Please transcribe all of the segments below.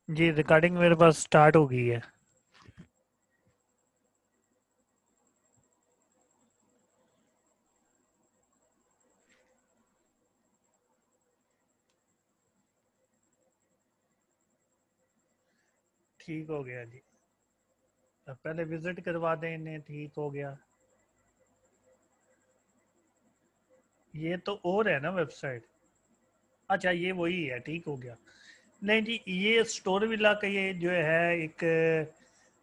जी recording मेरे पास start हो गई है। ठीक हो गया जी। अब पहले विजिट करवा दें इन्हें, ठीक हो गया। ये तो और है ना वेबसाइट। अच्छा ये वही है, ठीक हो गया। नहीं जी, ये स्टोर विला का ये जो है एक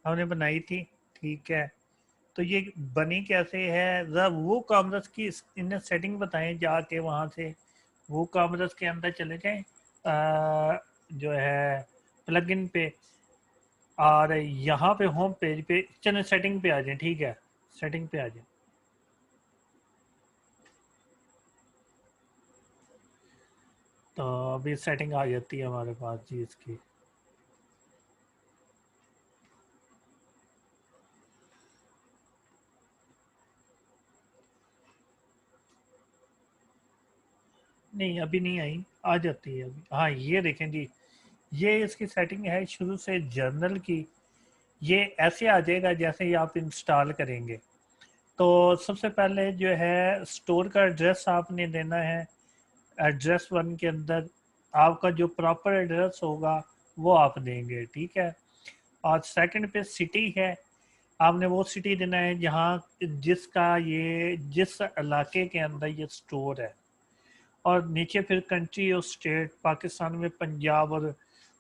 हमने बनाई थी। ठीक है। तो ये बनी कैसे है, जरा वो कामरस की इन्हें सेटिंग बताएं जाके वहाँ से। वो कामरस के अंदर चले जाएं, जो है प्लगइन पे। और यहाँ पे होम पेज पे चलो सेटिंग पे आ जाए, ठीक है। सेटिंग पे आ जाए। तो अभी सेटिंग आ जाती है हमारे पास जी इसकी। नहीं अभी नहीं आई, आ जाती है अभी। हाँ ये देखें जी, ये इसकी सेटिंग है शुरू से जर्नल की। ये ऐसे आ जाएगा जैसे ही आप इंस्टॉल करेंगे। तो सबसे पहले जो है स्टोर का एड्रेस आपने देना है। एड्रेस वन के अंदर आपका जो प्रॉपर एड्रेस होगा वो आप देंगे, ठीक है। और सेकंड पे सिटी है, आपने वो सिटी देना है जहाँ जिसका ये जिस इलाके के अंदर ये स्टोर है। और नीचे फिर कंट्री और स्टेट, पाकिस्तान में पंजाब और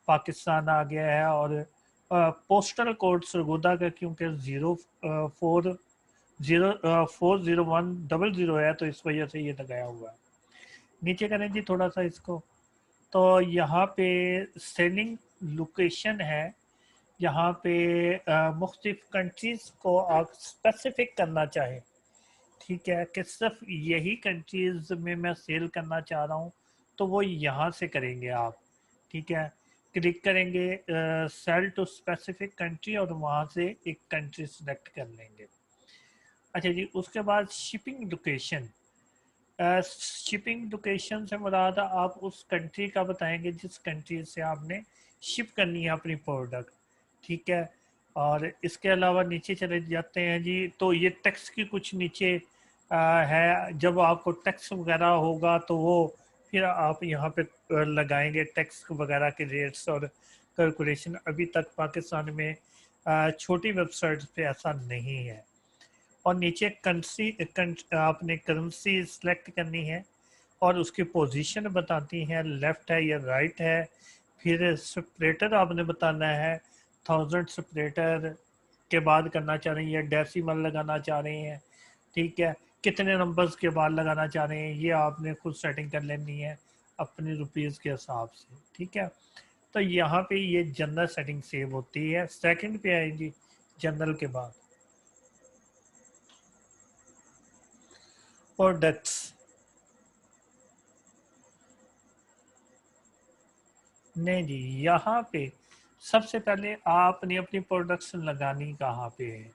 पाकिस्तान आ गया है। और पोस्टल कोड सरगोदा का क्योंकि 40100 है तो इस वजह से ये लगाया हुआ है। नीचे करें जी थोड़ा सा इसको। तो यहाँ पे सेलिंग लोकेशन है। यहाँ पे मुख्तलिफ कंट्रीज़ को आप स्पेसिफिक करना चाहें, ठीक है, कि सिर्फ यही कंट्रीज़ में मैं सेल करना चाह रहा हूँ, तो वो यहाँ से करेंगे आप। ठीक है। क्लिक करेंगे सेल टू स्पेसिफिक कंट्री और वहाँ से एक कंट्री सेलेक्ट कर लेंगे। अच्छा जी, उसके बाद शिपिंग लोकेशन। शिपिंग लोकेशन से मुराद आप उस कंट्री का बताएंगे जिस कंट्री से आपने शिप करनी है अपनी प्रोडक्ट, ठीक है। और इसके अलावा नीचे चले जाते हैं जी, तो ये टैक्स की कुछ नीचे है। जब आपको टैक्स वगैरह होगा तो वो फिर आप यहाँ पे लगाएंगे टैक्स वगैरह के रेट्स और कैलकुलेशन। अभी तक पाकिस्तान में छोटी वेबसाइट्स पे ऐसा नहीं है। और नीचे आपने करेंसी सेलेक्ट करनी है और उसकी पोजीशन बताती है, लेफ्ट है या राइट है। फिर सेपरेटर आपने बताना है, 1000 सेपरेटर के बाद करना चाह रहे हैं या डेसिमल लगाना चाह रहे हैं, ठीक है। कितने नंबर्स के बाद लगाना चाह रहे हैं ये आपने खुद सेटिंग कर लेनी है अपने रुपीज़ के हिसाब से, ठीक है। तो यहाँ पे ये जनरल सेटिंग सेव होती है। सेकंड पे आएंगी जनरल के बाद प्रोडक्ट्स। नहीं जी, यहाँ पे सबसे पहले आपने अपनी प्रोडक्शन लगानी कहाँ पे है।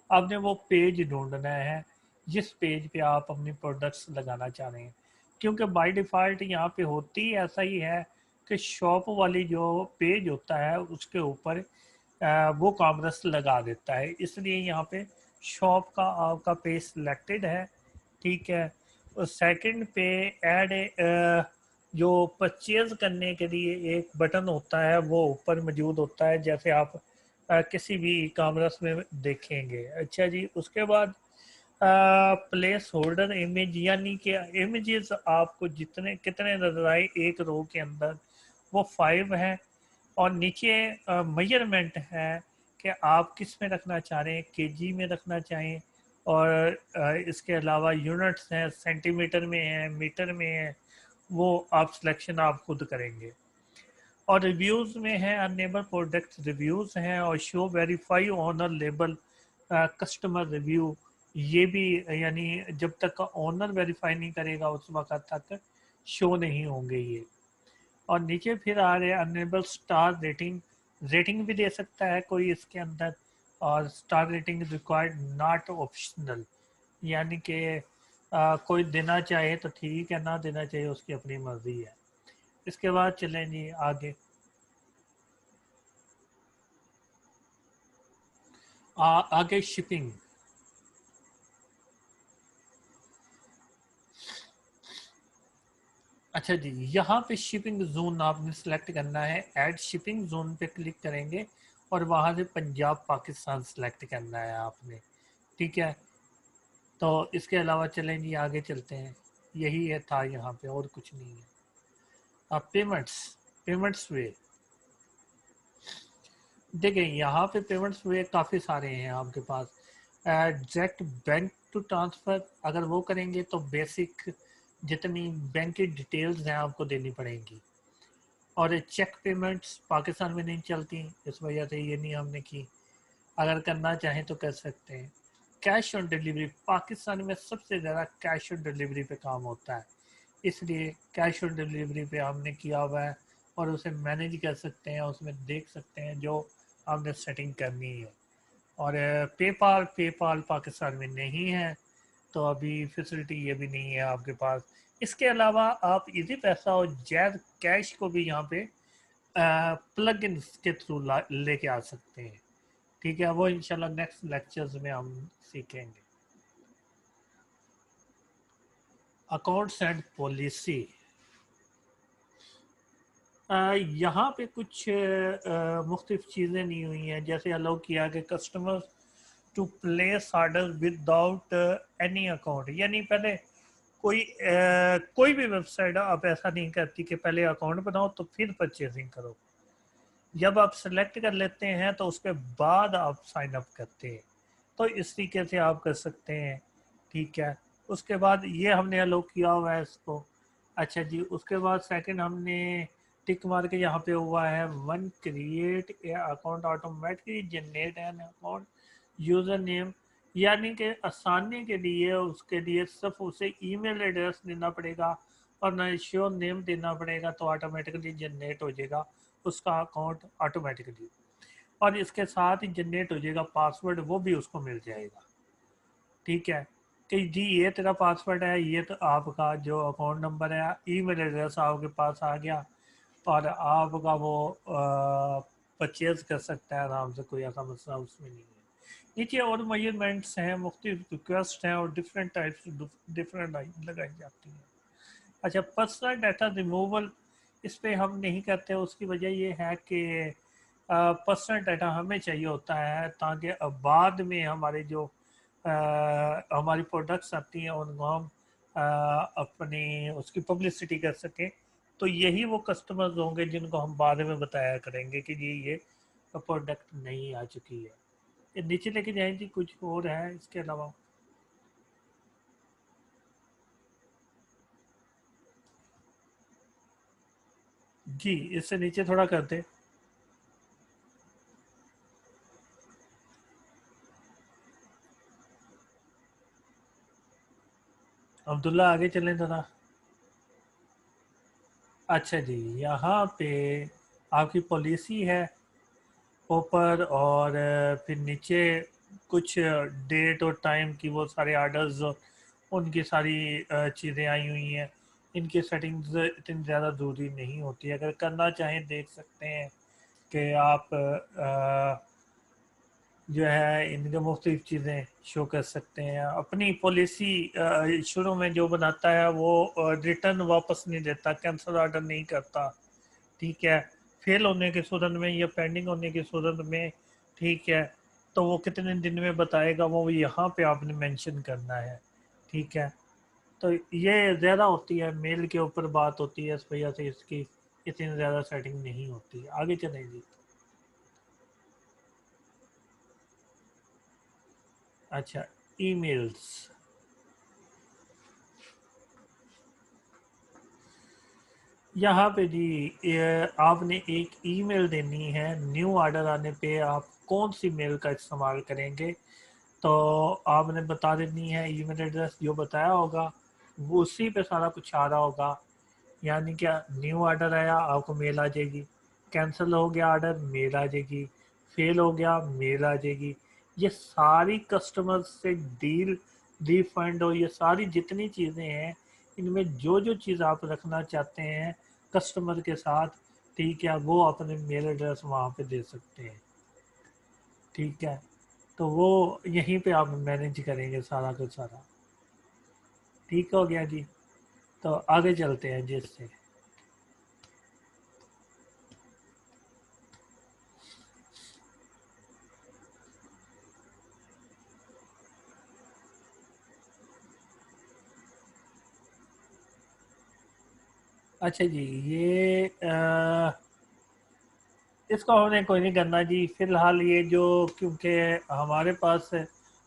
आपने वो पेज ढूंढना है जिस पेज पे आप अपनी प्रोडक्ट्स लगाना चाह रहे हैं। क्योंकि बाय डिफ़ॉल्ट यहाँ पे होती ही ऐसा ही है कि शॉप वाली जो पेज होता है उसके ऊपर वो कॉमर्स लगा देता है, इसलिए यहाँ पे शॉप का आपका पेज सिलेक्टेड है, ठीक है। और सेकंड पे ऐड जो परचेज करने के लिए एक बटन होता है वो ऊपर मौजूद होता है, जैसे आप किसी भी ई कामर्स में देखेंगे। अच्छा जी, उसके बाद प्लेस होल्डर इमेज, यानी कि इमेजेस आपको जितने कितने नजर आए एक रो के अंदर, वो 5 है। और नीचे मेजरमेंट है कि आप किस में रखना चाह रहे हैं, केजी में रखना चाहें। और इसके अलावा यूनिट्स हैं, सेंटीमीटर में है, मीटर में है, वो आप सिलेक्शन आप खुद करेंगे। और रिव्यूज़ में है अनेबल प्रोडक्ट रिव्यूज़ हैं और show verify owner label customer review. ये भी यानी जब तक का ओनर वेरीफाई नहीं करेगा उस वक्त तक शो नहीं होंगे ये। और नीचे फिर आ रहे अनेबल स्टार रेटिंग। रेटिंग भी दे सकता है कोई इसके अंदर। और star rating required not optional, यानी कि कोई देना चाहे तो ठीक है, ना देना चाहिए उसकी अपनी मर्जी है। इसके बाद चलें जी आगे। आगे शिपिंग। अच्छा जी, यहाँ पे शिपिंग जोन आपने सेलेक्ट करना है, ऐड शिपिंग जोन पे क्लिक करेंगे और वहाँ से पंजाब पाकिस्तान सेलेक्ट करना है आपने। ठीक है, तो इसके अलावा चलें जी, आगे चलते हैं। यही है था यहाँ पे, और कुछ नहीं है। अब पेमेंट्स, पेमेंट्स वे देखिए, यहाँ पे पेमेंट्स वे काफ़ी सारे हैं आपके पास। डायरेक्ट बैंक टू ट्रांसफ़र अगर वो करेंगे तो बेसिक जितनी बैंक की डिटेल्स हैं आपको देनी पड़ेंगी, और चेक पेमेंट्स पाकिस्तान में नहीं चलती, इस वजह से ये नहीं हमने की। अगर करना चाहें तो कर सकते हैं। कैश ऑन डिलीवरी, पाकिस्तान में सबसे ज़्यादा कैश ऑन डिलीवरी पे काम होता है, इसलिए कैश ऑन डिलीवरी पे हमने किया हुआ है, और उसे मैनेज कर सकते हैं, उसमें देख सकते हैं जो आपने सेटिंग करनी है। और पेपाल, पेपाल पाकिस्तान में नहीं है, तो अभी फैसिलिटी ये भी नहीं है आपके पास। इसके अलावा आप इजी पैसा और जैज़ कैश को भी यहाँ पे प्लग इन के थ्रू लेके आ सकते हैं। ठीक है, वो इंशाल्लाह नेक्स्ट लेक्चर्स में हम सीखेंगे। अकाउंट्स एंड पॉलिसी, यहाँ पे कुछ मुख्तलिफ चीज़ें नहीं हुई हैं, जैसे अलाउ किया कि customers to place order without any account, यानी पहले कोई भी वेबसाइट आप ऐसा नहीं करती कि पहले अकाउंट बनाओ तो फिर परचेजिंग करो। जब आप सेलेक्ट कर लेते हैं तो उसके बाद आप साइन अप करते हैं, तो इस तरीके से आप कर सकते हैं। ठीक है, उसके बाद ये हमने अलाउ किया हुआ है इसको। अच्छा जी, उसके बाद सेकंड हमने टिक मार के यहाँ पे हुआ है one create a account automatically generate an account user name, यानी कि आसानी के लिए उसके लिए सिर्फ उसे ईमेल एड्रेस देना पड़ेगा और ना श्योर नेम देना पड़ेगा, तो ऑटोमेटिकली जनरेट हो जाएगा उसका अकाउंट ऑटोमेटिकली, और इसके साथ ही जनरेट हो जाएगा पासवर्ड, वो भी उसको मिल जाएगा। ठीक है, कि जी ये तेरा पासवर्ड है, ये तो आपका जो अकाउंट नंबर है, ईमेल एड्रेस आपके पास आ गया, और आपका वो परचेज कर सकता है आराम से, कोई ऐसा मसला उसमें नहीं है। नीचे और मेजरमेंट्स हैं, मुख्तलिफ रिक्वेस्ट हैं, और डिफरेंट टाइप्स डिफरेंट लगाई जाती हैं। अच्छा, पर्सनल डाटा रिमूवल, इस पर हम नहीं करते, उसकी वजह ये है कि पर्सनल डाटा हमें चाहिए होता है ताकि अब बाद में हमारे जो हमारी प्रोडक्ट्स आती हैं उनको हम अपनी उसकी पब्लिसिटी कर सकें, तो यही वो कस्टमर्स होंगे जिनको हम बाद में बताया करेंगे कि जी ये प्रोडक्ट नहीं आ चुकी है। ये नीचे लेके जाएंगे, कुछ और है इसके अलावा? जी, इससे नीचे थोड़ा करते। अब्दुल्ला आगे चलें थोड़ा। अच्छा जी, यहाँ पे आपकी पॉलिसी है ऊपर, और फिर नीचे कुछ डेट और टाइम की वो सारे आर्डर्स, उनकी सारी चीज़ें आई हुई हैं। इनकी सेटिंग्स इतनी ज़्यादा ज़रूरी नहीं होती, अगर करना चाहें देख सकते हैं कि आप जो है इनके मुख्तलिफ चीज़ें शो कर सकते हैं। अपनी पॉलिसी शुरू में जो बनाता है वो रिटर्न वापस नहीं देता, कैंसिल ऑर्डर नहीं करता। ठीक है, फेल होने की सूरत में या पेंडिंग होने की सूरत में, ठीक है, तो वो कितने दिन में बताएगा, वो यहाँ पे आपने मेंशन करना है। ठीक है, तो ये ज़्यादा होती है, मेल के ऊपर बात होती है, इस वजह से इसकी इतनी ज़्यादा सेटिंग नहीं होती। आगे चलेंगे। अच्छा, ईमेल्स, यहाँ पे जी आपने एक ईमेल देनी है, न्यू ऑर्डर आने पे आप कौन सी मेल का इस्तेमाल करेंगे, तो आपने बता देनी है ईमेल एड्रेस जो बताया होगा, वो उसी पे सारा कुछ आ रहा होगा। यानी क्या, न्यू ऑर्डर आया आपको मेल आ जाएगी, कैंसिल हो गया ऑर्डर मेल आ जाएगी, फेल हो गया मेल आ जाएगी। ये सारी कस्टमर से डील, रिफंड और ये सारी जितनी चीज़ें हैं, इनमें जो जो चीज़ आप रखना चाहते हैं कस्टमर के साथ, ठीक है, वो अपने मेल एड्रेस वहाँ पे दे सकते हैं। ठीक है, तो वो यहीं पे आप मैनेज करेंगे सारा कुछ सारा। ठीक हो गया जी। तो आगे चलते हैं जिससे। अच्छा जी, ये इसको हमने कोई नहीं करना जी फिलहाल, ये जो क्योंकि हमारे पास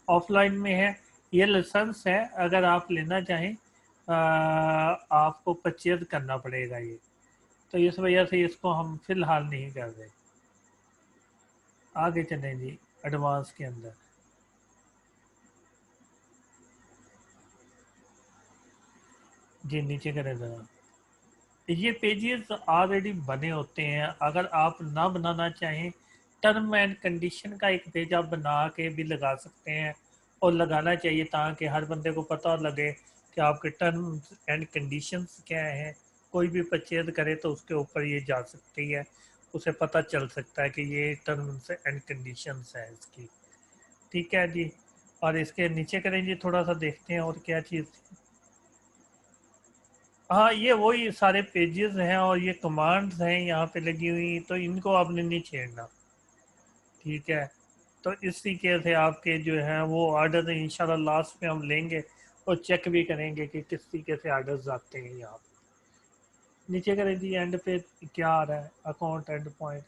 ऑफलाइन में है, ये लाइसेंस है, अगर आप लेना चाहें आपको परचेज करना पड़ेगा ये। तो इस वजह से इसको हम फिलहाल नहीं कर रहे। आगे चलें जी एडवांस के अंदर। जी नीचे करें ज़रा। ये पेजेस ऑलरेडी बने होते हैं, अगर आप ना बनाना चाहें टर्म एंड कंडीशन का एक पेज आप बना के भी लगा सकते हैं, और लगाना चाहिए ताकि हर बंदे को पता लगे कि आपके टर्म्स एंड कंडीशंस क्या हैं। कोई भी परचेज करे तो उसके ऊपर ये जा सकती है, उसे पता चल सकता है कि ये टर्म्स एंड कंडीशंस है इसकी। ठीक है जी। और इसके नीचे करें जी, थोड़ा सा देखते हैं और क्या चीज़। हाँ, ये वही सारे पेजेस हैं और ये कमांड्स हैं यहाँ पे लगी हुई, तो इनको आपने नहीं छेड़ना। ठीक है। तो इस तरीके से आपके जो हैं वो ऑर्डर इंशाल्लाह लास्ट में हम लेंगे और चेक भी करेंगे कि किस तरीके से ऑर्डर्स आते हैं यहाँ पे। नीचे करें जी, एंड पे क्या आ रहा है, अकाउंट एंड पॉइंट।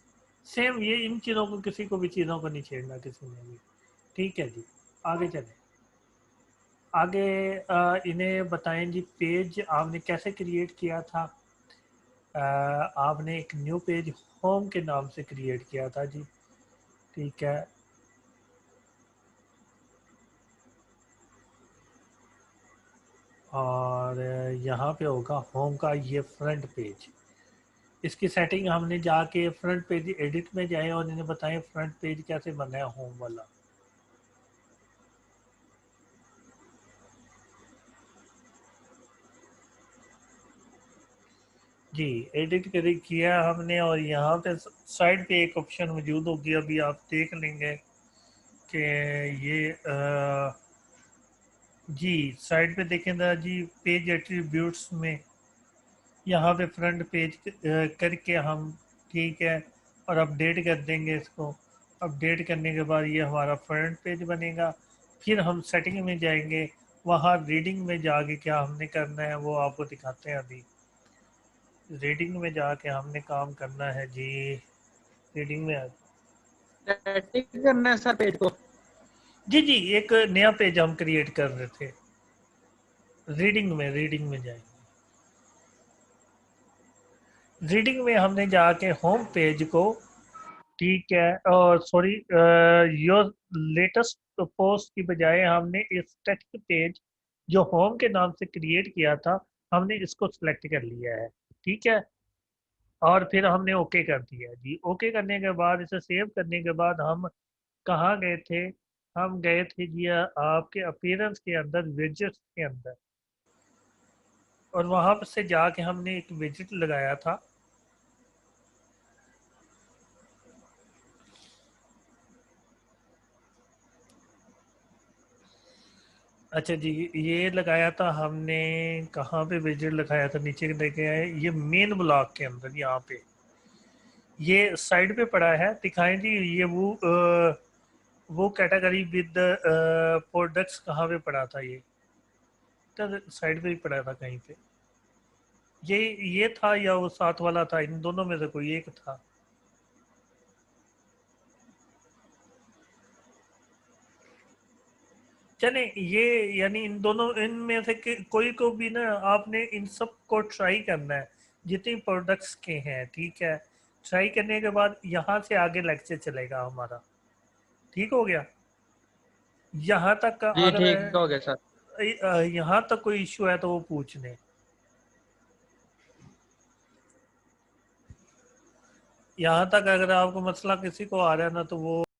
सेम ये इन चीज़ों को, किसी को भी चीज़ों को नहीं छेड़ना किसी ने भी। ठीक है जी। आगे चलें। आगे इन्हें बताएं जी, पेज आपने कैसे क्रिएट किया था। आपने एक न्यू पेज होम के नाम से क्रिएट किया था जी। ठीक है। और यहाँ पे होगा होम का ये फ्रंट पेज। इसकी सेटिंग हमने जाके फ्रंट पेज एडिट में जाए और इन्हें बताएं फ्रंट पेज कैसे बना है होम वाला। जी, एडिट कर किया हमने, और यहाँ पे साइड पे एक ऑप्शन मौजूद होगी, अभी आप देख लेंगे कि ये जी साइड पे देखें ना जी, पेज एट्रीब्यूट्स में यहाँ पे फ्रंट पेज करके हम, ठीक है, और अपडेट कर देंगे इसको। अपडेट करने के बाद ये हमारा फ्रंट पेज बनेगा। फिर हम सेटिंग में जाएंगे, वहाँ रीडिंग में जाके क्या हमने करना है वो आपको दिखाते हैं अभी। रीडिंग में जाके हमने काम करना है जी। रीडिंग में सेटिंग करना है सर पेज को। जी जी, एक नया पेज हम क्रिएट कर रहे थे। रीडिंग में जाएंगे। रीडिंग में हमने जाके होम पेज को, ठीक है, और सॉरी, योर लेटेस्ट पोस्ट की बजाय हमने इस टेक्स्ट पेज जो होम के नाम से क्रिएट किया था, हमने इसको सिलेक्ट कर लिया है। ठीक है। और फिर हमने ओके कर दिया जी। ओके करने के बाद, इसे सेव करने के बाद हम कहाँ गए थे। हम गए थे जी आपके अपीयरेंस के अंदर, विजेट्स के अंदर, और वहां से जाके हमने एक विजिट लगाया था। अच्छा जी, ये लगाया था हमने, कहाँ पे विजिट लगाया था, नीचे देखे आए, ये मेन ब्लॉक के अंदर यहाँ पे, ये साइड पे पड़ा है, दिखाएं जी। ये वो कैटेगरी विद प्रोडक्ट्स कहाँ पे पड़ा था ये, तो साइड पे ही पड़ा था कहीं पे। ये था या वो साथ वाला था, इन दोनों में से कोई एक था। चले ये, यानी इन दोनों इनमें से कोई को भी ना, आपने इन सब को ट्राई करना है जितनी प्रोडक्ट्स के हैं। ठीक है। ट्राई करने के बाद यहाँ से आगे लेक्चर चलेगा हमारा। ठीक हो गया। यहाँ तक का जी अगर ठीक हो गया सर। यहाँ तक कोई इशू है तो वो पूछ लें। यहाँ तक अगर आपको मसला किसी को आ रहा है ना, तो वो